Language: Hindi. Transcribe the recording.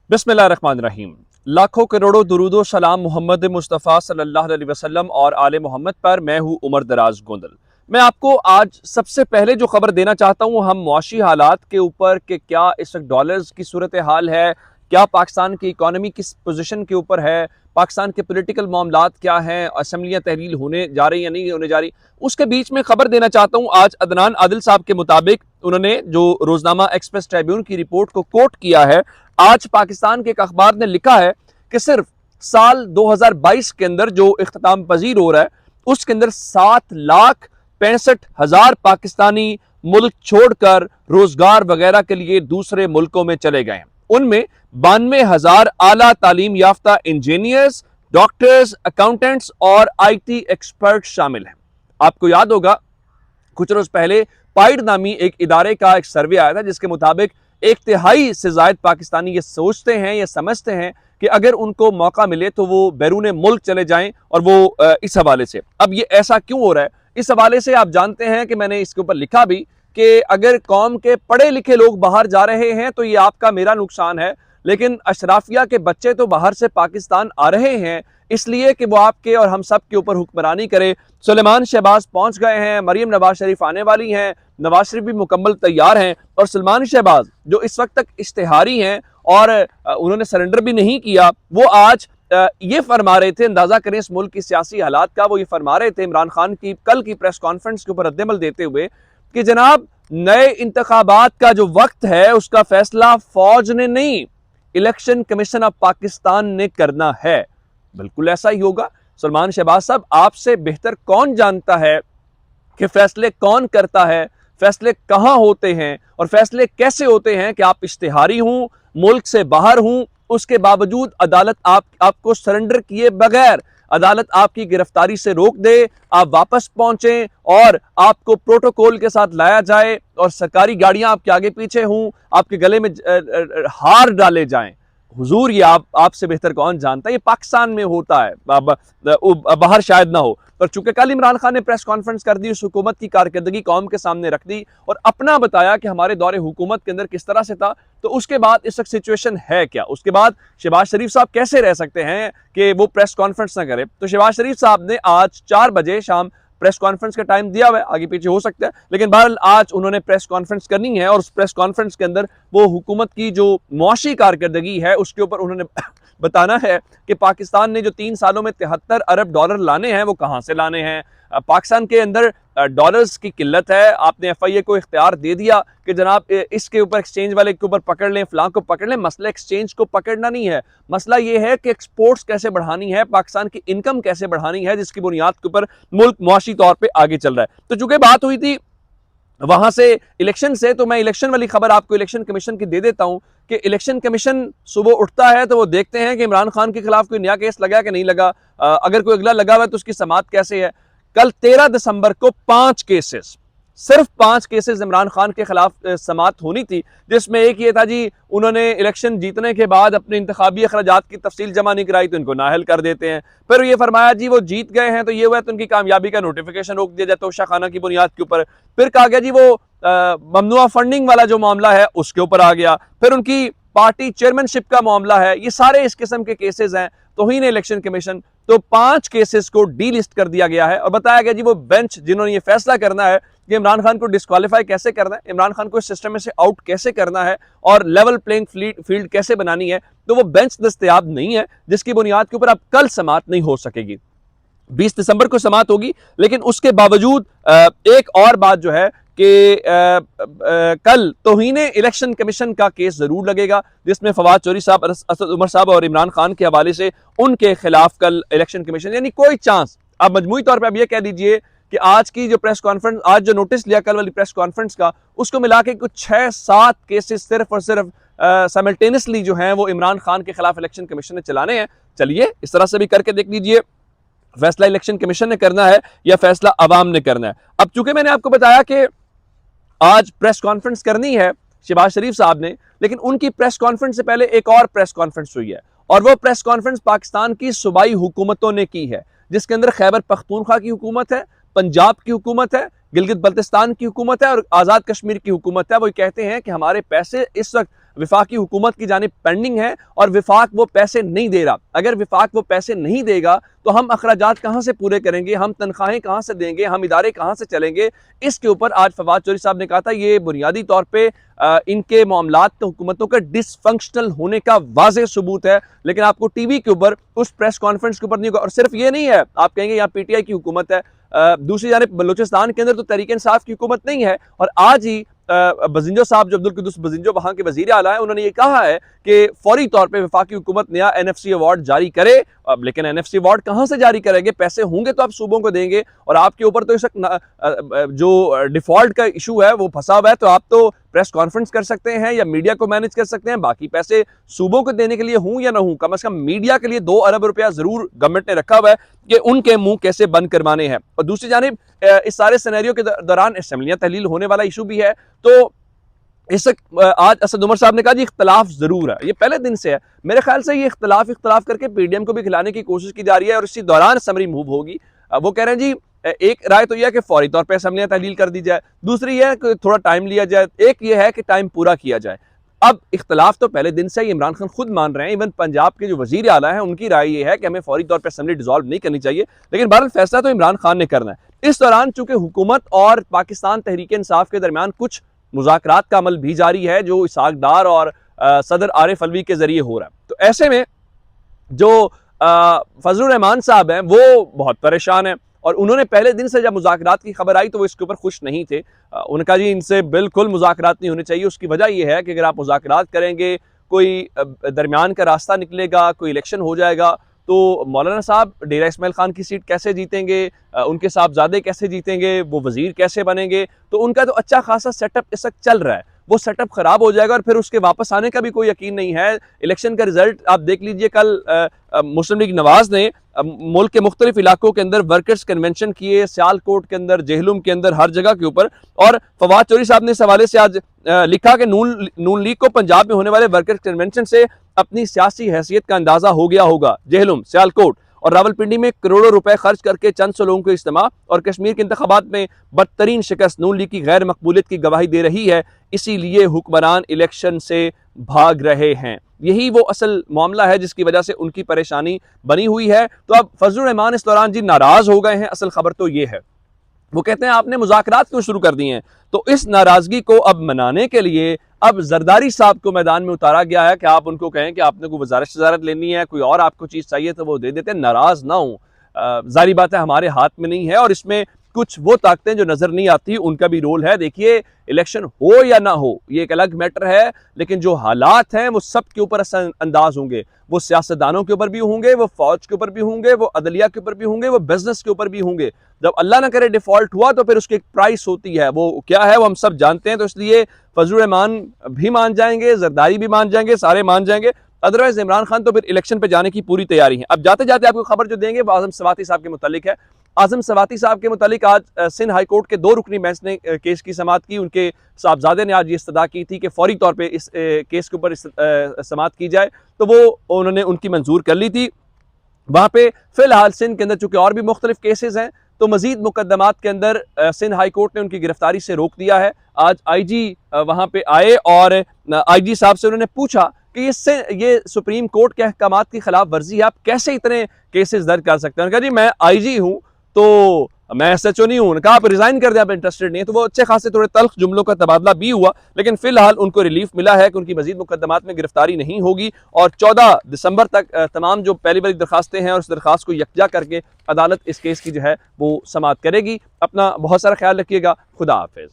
बिस्मिल्लाहिर्रहमानिर्रहीम। लाखों करोड़ों दुरूदो सलाम मोहम्मद मुस्तफ़ा सल्लल्लाहु अलैहि वसल्लम और आले मोहम्मद पर। मैं हूँ उमर दराज गोंदल। मैं आपको आज सबसे पहले जो खबर देना चाहता हूँ हम मुआशी हालात के ऊपर कि क्या इस वक्त डॉलर्स की सूरत हाल है, क्या पाकिस्तान की इकॉनमी किस पोजीशन के ऊपर है, पाकिस्तान के पॉलिटिकल मामलात क्या हैं, असम्बलियाँ तहलील होने जा रही या नहीं होने जा रही। उसके बीच में खबर देना चाहता हूँ आज अदनान आदिल साहब के मुताबिक उन्होंने जो रोजनामा एक्सप्रेस ट्रिब्यून की रिपोर्ट को कोट किया है। आज पाकिस्तान के एक अखबार ने लिखा है कि सिर्फ साल 2022 के अंदर जो इख्तिताम पजीर हो रहा है उसके अंदर 7,65,000 पाकिस्तानी मुल्क छोड़कर रोजगार वगैरह के लिए दूसरे मुल्कों में चले गए हैं। उनमें 92,000 आला तालीम याफ्ता इंजीनियर्स, डॉक्टर्स, अकाउंटेंट्स और IT एक्सपर्ट शामिल हैं। आपको याद होगा कुछ रोज पहले पाइड नामी एक इदारे का एक सर्वे आया था जिसके मुताबिक 1/3 से ज्यादा पाकिस्तानी ये सोचते हैं या समझते हैं कि अगर उनको मौका मिले तो वो बैरून मुल्क चले जाएं। और वो इस हवाले से अब ये ऐसा क्यों हो रहा है, इस हवाले से आप जानते हैं कि मैंने इसके ऊपर लिखा भी कि अगर कौम के पढ़े लिखे लोग बाहर जा रहे हैं तो ये आपका मेरा नुकसान है, लेकिन अशराफिया के बच्चे तो बाहर से पाकिस्तान आ रहे हैं इसलिए कि वो आपके और हम सब के ऊपर हुक्मरानी करे। सुलेमान शहबाज पहुंच गए हैं, मरियम नवाज शरीफ आने वाली हैं, नवाज शरीफ भी मुकम्मल तैयार हैं और सलमान शहबाज जो इस वक्त तक इश्तिहारी हैं और उन्होंने सरेंडर भी नहीं किया, वो आज ये फरमा रहे थे, अंदाजा करें इस मुल्क की सियासी हालात का, वो ये फरमा रहे थे इमरान खान की कल की प्रेस कॉन्फ्रेंस के ऊपर रद्दमल देते हुए कि जनाब नए इंतखाबात का जो वक्त है उसका फैसला फौज ने नहीं, इलेक्शन कमीशन ऑफ पाकिस्तान ने करना है। बिल्कुल ऐसा ही होगा। सलमान शहबाज साहब, आपसे बेहतर कौन जानता है कि फैसले कौन करता है, फैसले कहां होते हैं और फैसले कैसे होते हैं कि आप इश्तिहारी हूं, मुल्क से बाहर हूं, उसके बावजूद अदालत आपको सरेंडर किए बगैर अदालत आपकी गिरफ्तारी से रोक दे, आप वापस पहुंचे और आपको प्रोटोकॉल के साथ लाया जाए और सरकारी गाड़ियां आपके आगे पीछे हों, आपके गले में हार डाले जाएं। हुजूर, ये आपसे बेहतर कौन जानता है, ये पाकिस्तान में होता है, बाहर शायद ना हो। पर चूंकि कल इमरान खान ने प्रेस कॉन्फ्रेंस कर दी, उस हुकूमत की कारकर्दगी कौम के सामने रख दी और अपना बताया कि हमारे दौरे हुकूमत के अंदर किस तरह से था, तो उसके बाद इस वक्त सिचुएशन है क्या, उसके बाद शहबाज शरीफ साहब कैसे रह सकते हैं कि वो प्रेस कॉन्फ्रेंस ना करे। तो शहबाज शरीफ साहब ने आज 4 बजे शाम प्रेस कॉन्फ्रेंस का टाइम दिया हुआ है, आगे पीछे हो सकता है, लेकिन बहरहाल आज उन्होंने प्रेस कॉन्फ्रेंस करनी है और उस प्रेस कॉन्फ्रेंस के अंदर वो हुकूमत की जो मुआशी कारकर्दगी है उसके ऊपर उन्होंने बताना है कि पाकिस्तान ने जो 3 सालों में 73 अरब डॉलर लाने हैं वो कहां से लाने हैं। पाकिस्तान के अंदर डॉलर्स की किल्लत है, आपने FIA को इख्तियार दे दिया कि जनाब इसके ऊपर एक्सचेंज वाले के ऊपर पकड़ लें, फलां को पकड़ लें। मसला एक्सचेंज को पकड़ना नहीं है, मसला ये है कि एक्सपोर्ट्स कैसे बढ़ानी है, पाकिस्तान की इनकम कैसे बढ़ानी है, जिसकी बुनियाद के ऊपर मुल्क मुआशी तौर पर आगे चल रहा है। तो चूंकि बात हुई थी वहां से इलेक्शन से, तो मैं इलेक्शन वाली खबर आपको इलेक्शन कमीशन की दे देता हूं कि इलेक्शन कमीशन सुबह उठता है तो वो देखते हैं कि इमरान खान के खिलाफ कोई नया केस लगा कि नहीं लगा, अगर कोई अगला लगा हुआ है तो उसकी समाअत कैसे है। कल 13 दिसंबर को 5 केसेस, सिर्फ 5 केसेस इमरान खान के खिलाफ समाअत होनी थी, जिसमें एक ये था जी उन्होंने इलेक्शन जीतने के बाद अपने इंतखाबी अखराजात की तफसील जमा नहीं कराई तो इनको नाअहल कर देते हैं। फिर ये फरमाया जी वो जीत गए हैं तो ये हुआ तो उनकी कामयाबी का नोटिफिकेशन रोक दिया जाए तोशा खाना की बुनियाद के ऊपर। फिर कहा गया जी वो ममनुआ फंडिंग वाला जो मामला है उसके ऊपर आ गया। फिर उनकी पार्टी चेयरमैनशिप का मामला है। ये सारे इस किस्म के केसेस हैं। तौहीन इलेक्शन कमीशन, तो 5 केसेस को डी लिस्ट कर दिया गया है और बताया गया जी वो बेंच जिन्होंने ये फैसला करना है कि इमरान खान को डिस्क्वालीफाई कैसे करना है, इमरान खान को इस सिस्टम में से आउट कैसे करना है और लेवल प्लेइंग फील्ड कैसे बनानी है, तो वो बेंच दस्तयाब नहीं है, जिसकी बुनियाद के ऊपर अब कल समाअत नहीं हो सकेगी। 20 दिसंबर को समाअत होगी, लेकिन उसके बावजूद एक और बात जो है कि कल तौहीन इलेक्शन कमीशन का केस जरूर लगेगा, जिसमें फवाद चौधरी साहब, असद उमर साहब और इमरान खान के हवाले से उनके खिलाफ कल इलेक्शन कमीशन, यानी कोई चांस, आप मजमूई तौर पर अब यह कह दीजिए कि आज की जो प्रेस कॉन्फ्रेंस, आज जो नोटिस लिया कल वाली प्रेस कॉन्फ्रेंस का, उसको मिला के कुछ 6-7 केसेस सिर्फ और सिर्फ साइमल्टेनियसली जो हैं वो इमरान खान के खिलाफ इलेक्शन कमीशन ने चलाने हैं। चलिए इस तरह से भी करके देख लीजिए, फैसला इलेक्शन कमीशन ने करना है या फैसला अवाम ने करना है। अब चूंकि मैंने आपको बताया कि आज प्रेस कॉन्फ्रेंस करनी है शहबाज शरीफ साहब ने, लेकिन उनकी प्रेस कॉन्फ्रेंस से पहले एक और प्रेस कॉन्फ्रेंस हुई है और वो प्रेस कॉन्फ्रेंस पाकिस्तान की सूबाई हुकूमतों ने की है, जिसके अंदर खैबर पख्तूनख्वा की हुकूमत है, पंजाब की हुकूमत है, गिलगित बल्तिस्तान की हुकूमत है और आज़ाद कश्मीर की हुकूमत है। वो कहते हैं कि हमारे पैसे इस वक्त वफाकी हुकूमत की जानिब पेंडिंग है और वफाक वो पैसे नहीं दे रहा। अगर वफाक वो पैसे नहीं देगा तो हम अखराजात कहाँ से पूरे करेंगे, हम तनख्वाहें कहाँ से देंगे, हम इदारे कहाँ से चलेंगे। इसके ऊपर आज फवाद चौधरी साहब ने कहा था ये बुनियादी तौर पर इनके मामलात तो हुकूमतों का डिसफंक्शनल होने का वाज़ेह सबूत है, लेकिन आपको टीवी के ऊपर उस प्रेस कॉन्फ्रेंस के ऊपर नहीं होगा। और सिर्फ ये नहीं है, आप कहेंगे यहाँ पीटीआई की हुकूमत है, दूसरी जानिब बलूचिस्तान के अंदर तो तहरीक इंसाफ की हुकूमत नहीं है। और आज ही बजिंजो साहब जो अब्दुल कुद्दूस बजिंजो वहां के वजीर आला है, उन्होंने ये कहा है कि फौरी तौर पे वफाकी हुकूमत नया एनएफसी अवार्ड जारी करे। अब लेकिन एनएफसी अवार्ड कहां से जारी करेंगे, पैसे होंगे तो आप सूबों को देंगे और आपके ऊपर तो इस जो डिफॉल्ट का इशू है वो फंसा हुआ है, तो आप तो प्रेस कॉन्फ्रेंस कर सकते हैं या मीडिया को मैनेज कर सकते हैं, बाकी पैसे सूबों को देने के लिए हूं या ना हूं, कम से कम मीडिया के लिए 2 अरब रुपया जरूर गवर्नमेंट ने रखा हुआ है कि उनके मुंह कैसे बंद करवाने हैं। और दूसरी जानिब इस सारे सिनेरियो के दौरान असेंबलियां तहलील होने वाला इशू भी है। तो इस आज असद उमर साहब ने कहा जी इख्तलाफ जरूर है, ये पहले दिन से है। मेरे ख्याल से ये इख्तलाफ करके पीडीएम को भी खिलाने की कोशिश की जा रही है और इसी दौरान असम्बली मूव होगी। वो कह रहे हैं जी एक राय तो यह है कि फौरी तौर पर असम्बलियां तहलील कर दी जाए, दूसरी है कि थोड़ा टाइम लिया जाए, एक ये है कि टाइम पूरा किया जाए। अब इख्तलाफ तो पहले दिन से ही इमरान खान खुद मान रहे हैं, इवन पंजाब के जो वजीर आला हैं उनकी राय ये है कि हमें फौरी तौर पर असम्बली डिसॉल्व नहीं करनी चाहिए, लेकिन बहरहाल फैसला तो इमरान खान ने करना है। इस दौरान चूंकि हुकूमत और पाकिस्तान तहरीक इंसाफ के दरमियान कुछ मुज़ाकरात का अमल भी जारी है जो इसहाक डार और सदर आरिफ अलवी के जरिए हो रहा है, तो ऐसे में जो फजलुर रहमान साहब हैं वो बहुत परेशान हैं और उन्होंने पहले दिन से जब मुज़ाकरात की खबर आई तो वो इसके ऊपर खुश नहीं थे। उनका जी इनसे बिल्कुल मुज़ाकरात नहीं होने चाहिए। उसकी वजह यह है कि अगर आप मुज़ाकरात करेंगे, कोई दरमियान का रास्ता निकलेगा, कोई इलेक्शन हो जाएगा, तो मौलाना साहब डेरा इस्माइल खान की सीट कैसे जीतेंगे, उनके साहबजादे कैसे जीतेंगे, वो वजीर कैसे बनेंगे। तो उनका तो अच्छा खासा सेटअप इस वक्त चल रहा है, वो सेटअप खराब हो जाएगा और फिर उसके वापस आने का भी कोई यकीन नहीं है। इलेक्शन का रिजल्ट आप देख लीजिए, कल मुस्लिम लीग नवाज ने मुल्क के मुख्तलिफ इलाकों के अंदर वर्कर्स कन्वेंशन किए, सियालकोट के अंदर, जेहलुम के अंदर, हर जगह के ऊपर। और फवाद चौधरी साहब ने इस हवाले से आज लिखा कि नून लीग को पंजाब में होने वाले वर्कर्स कन्वेंशन से अपनी सियासी हैसियत का अंदाजा हो गया होगा। जेहलुम, सियालकोट और रावलपिंडी में करोड़ों रुपए खर्च करके चंद सौ लोगों के इज्तिमा और कश्मीर के इंतखाबात में बदतरीन शिकस्त नून लीग की गैर मकबूलियत की गवाही दे रही है। इसीलिए हुक्मरान इलेक्शन से भाग रहे हैं। यही वो असल मामला है जिसकी वजह से उनकी परेशानी बनी हुई है। तो अब फजलुर रहमान इस दौरान जी नाराज हो गए हैं। असल खबर तो ये है, वो कहते हैं आपने मुज़ाकरात क्यों शुरू कर दिए हैं। तो इस नाराजगी को अब मनाने के लिए अब जरदारी साहब को मैदान में उतारा गया है कि आप उनको कहें कि आपने कोई वजारत लेनी है, कोई और आपको चीज़ चाहिए तो वो दे देते हैं, नाराज ना हो। जारी बात है हमारे हाथ में नहीं है और इसमें कुछ वो ताकतें जो नजर नहीं आती उनका भी रोल है। देखिए इलेक्शन हो या ना हो ये एक अलग मैटर है, लेकिन जो हालात हैं वो सब के ऊपर असरअंदाज होंगे। वो सियासतदानों के ऊपर भी होंगे, वो फौज के ऊपर भी होंगे, वो अदलिया के ऊपर भी होंगे, वो बिजनेस के ऊपर भी होंगे। जब अल्लाह ना करे डिफॉल्ट हुआ तो फिर उसकी एक प्राइस होती है, वो क्या है वो हम सब जानते हैं। तो इसलिए फजलुर रहमान भी मान जाएंगे, जरदारी भी मान जाएंगे, सारे मान जाएंगे। अदरवाइज इमरान खान तो फिर इलेक्शन पे जाने की पूरी तैयारी है। अब जाते जाते आपको खबर जो देंगे वो आजम सवाती साहब के मुतालिक है। आजम सवाती साहब के मुतालिक आज सिंध हाई कोर्ट के 2 रुकनी बेंच ने केस की समाअत की। उनके साहबजादे ने आज ये इस्तदा की थी कि फौरी तौर पे इस केस के ऊपर समाअत की जाए, तो वो उन्होंने उनकी मंजूर कर ली थी। वहाँ पे फिलहाल सिंध के अंदर चूंकि और भी मुख्तलिफ केसेस हैं तो मजीद मुकदमात के अंदर सिंध हाई कोर्ट ने उनकी गिरफ्तारी से रोक दिया है। आज IG वहाँ पे आए और IG साहब से उन्होंने पूछा कि ये सुप्रीम कोर्ट के अहकामात की खिलाफ वर्जी है, आप कैसे इतने केसेस दर्ज कर सकते हैं। उन्होंने कहा जी मैं IG हूँ तो मैं SHO नहीं हूँ। कहा आप रिजाइन कर दें, आप इंटरेस्टेड नहीं है। तो वो अच्छे खासे थोड़े तल्ख जुमलों का तबादला भी हुआ, लेकिन फिलहाल उनको रिलीफ मिला है कि उनकी मजीद मुकदमात में गिरफ्तारी नहीं होगी और 14 दिसंबर तक तमाम जो पहली वाली दरखास्तें हैं उस दरखास्त को यकजा करके अदालत इस केस की जो है वो समाअत करेगी। अपना बहुत सारा ख्याल रखिएगा। खुदा हाफिज।